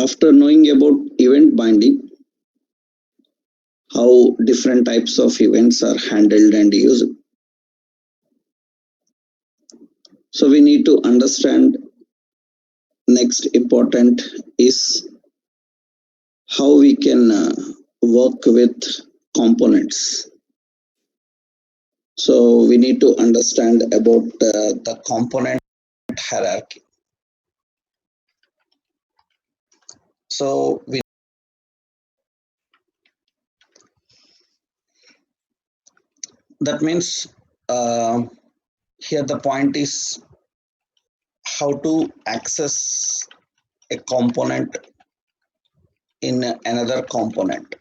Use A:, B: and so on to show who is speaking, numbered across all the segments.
A: after knowing about event binding, how different types of events are handled and used, so we need to understand next important is how we can work with components. So we need to understand about the component hierarchy. So that means here the point is how to access a component in another component.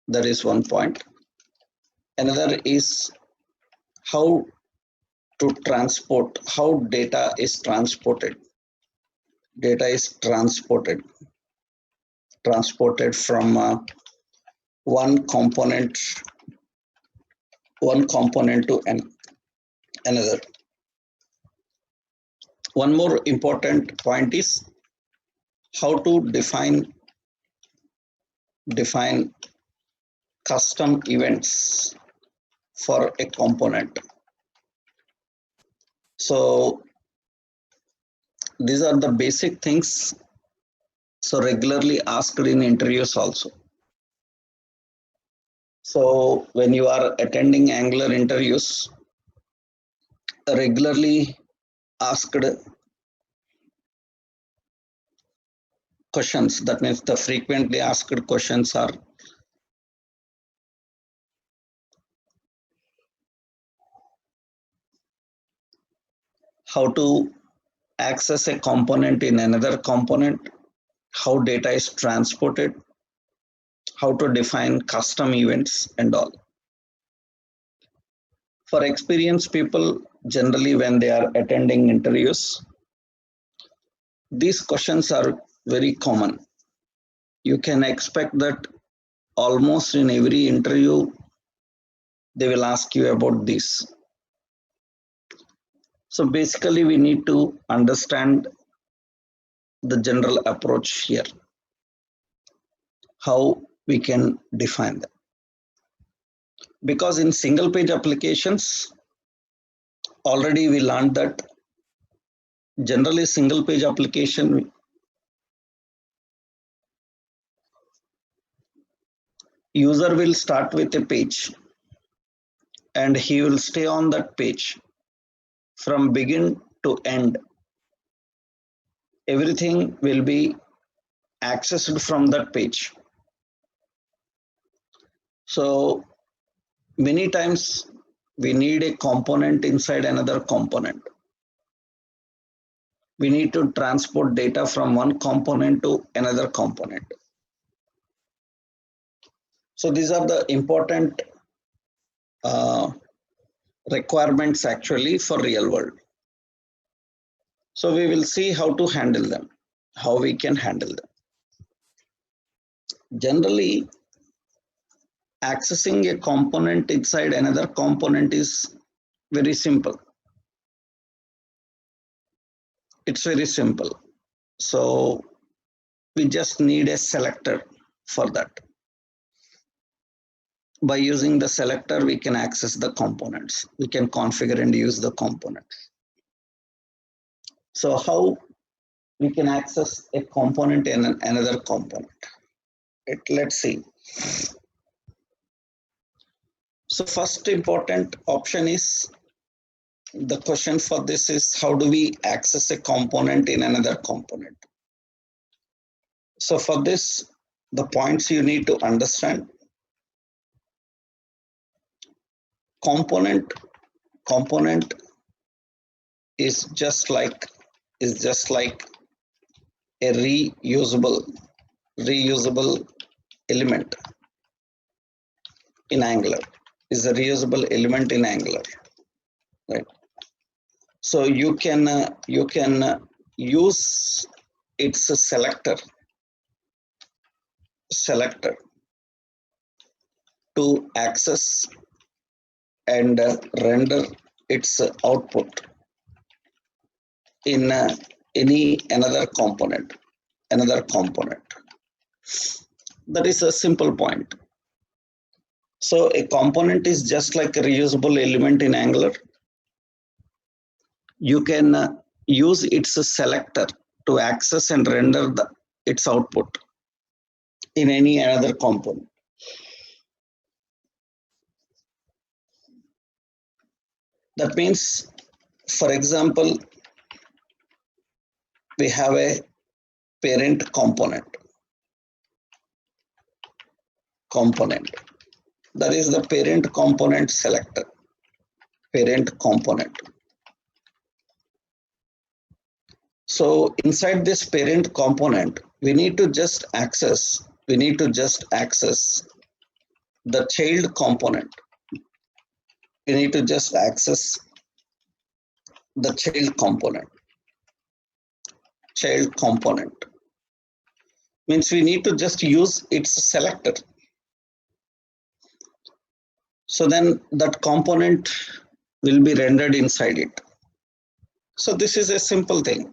A: That is one point. Another is how to transport, how data is transported. Data is transported from one component to another. One more important point is how to define custom events for a component. So these are the basic things, so regularly asked in interviews also. So when you are attending Angular interviews, regularly asked questions, that means the frequently asked questions are how to access a component in another component, how data is transported, how to define custom events and all. For experienced people, generally when they are attending interviews, these questions are very common. You can expect that almost in every interview, they will ask you about this. So basically, we need to understand the general approach here, how we can define them. Because in single page applications, already we learned that generally single page application, user will start with a page and he will stay on that page from begin to end. Everything will be accessed from that page. So many times we need a component inside another component. We need to transport data from one component to another component. So these are the important requirements actually for real world. So we will see how to handle them, how we can handle them. Generally, accessing a component inside another component is very simple. It's very simple. So we just need a selector for that. By using the selector, we can access the components. We can configure and use the components. So how we can access a component in another component? Let's see. So first important option is, the question for this is, how do we access a component in another component? So for this, the points you need to understand. Component is just like a reusable element in Angular. Is a reusable element in Angular, right? So you can use its selector to access and render its output in another component. That is a simple point. So a component is just like a reusable element in Angular. You can use its selector to access and render its output in any other component. That means, for example, we have a parent component. That is the parent component selector. Parent component. So inside this parent component, we need to just access the child component. We need to just access the child component. Child component means we need to just use its selector. So then that component will be rendered inside it. So this is a simple thing,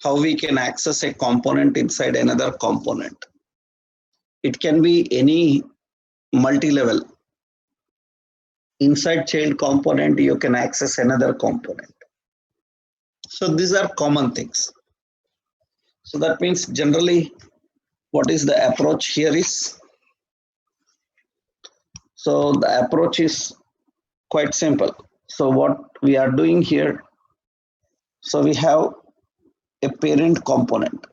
A: how we can access a component inside another component. It can be any multi-level. Inside child component, you can access another component. So these are common things. So that means generally what is the approach here is, so the approach is quite simple. So what we are doing here, so we have a parent component.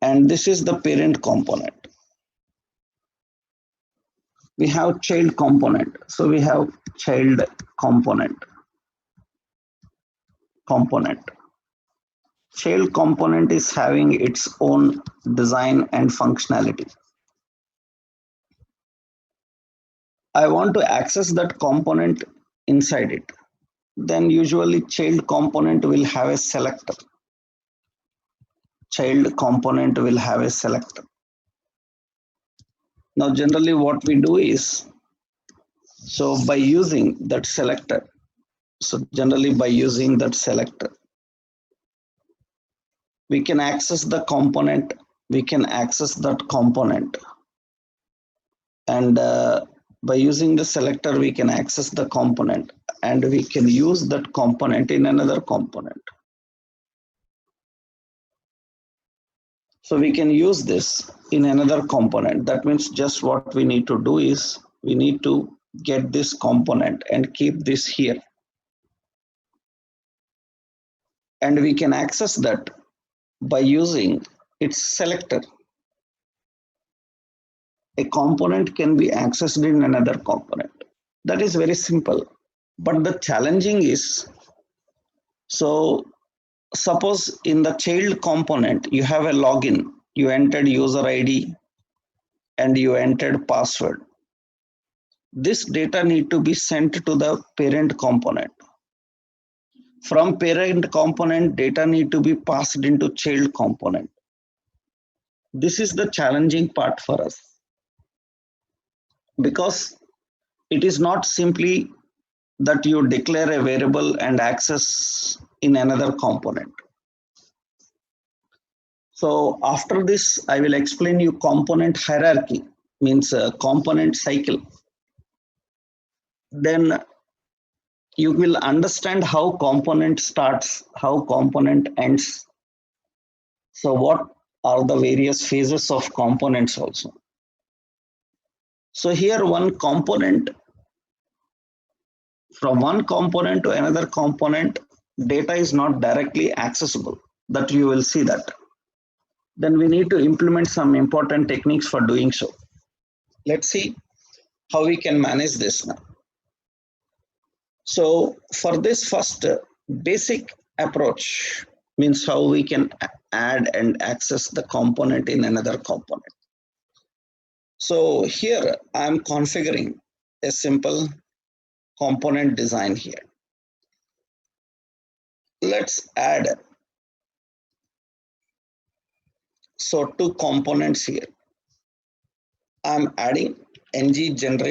A: And this is the parent component. We have child component. So we have child component. Child component is having its own design and functionality. I want to access that component inside it. Then usually child component will have a selector. Now generally what we do is, so by using that selector, we can access the component, and by using the selector we can access the component and we can use that component in another component. So we can use this in another component. That means just what we need to do is we need to get this component and keep this here. And we can access that by using its selector. A component can be accessed in another component. That is very simple. But the challenging is, so suppose in the child component, you have a login, you entered user ID and you entered password. This data need to be sent to the parent component. From parent component, data need to be passed into child component. This is the challenging part for us, because it is not simply that you declare a variable and access in another component. So after this, I will explain you component hierarchy, means component cycle. Then you will understand how component starts, how component ends. So what are the various phases of components also. So here one component, from one component to another component, data is not directly accessible. That you will see that. Then we need to implement some important techniques for doing so. Let's see how we can manage this now. So for this first basic approach means how we can add and access the component in another component. So here I'm configuring a simple component design here. Let's add, so two components here. I'm adding ng generate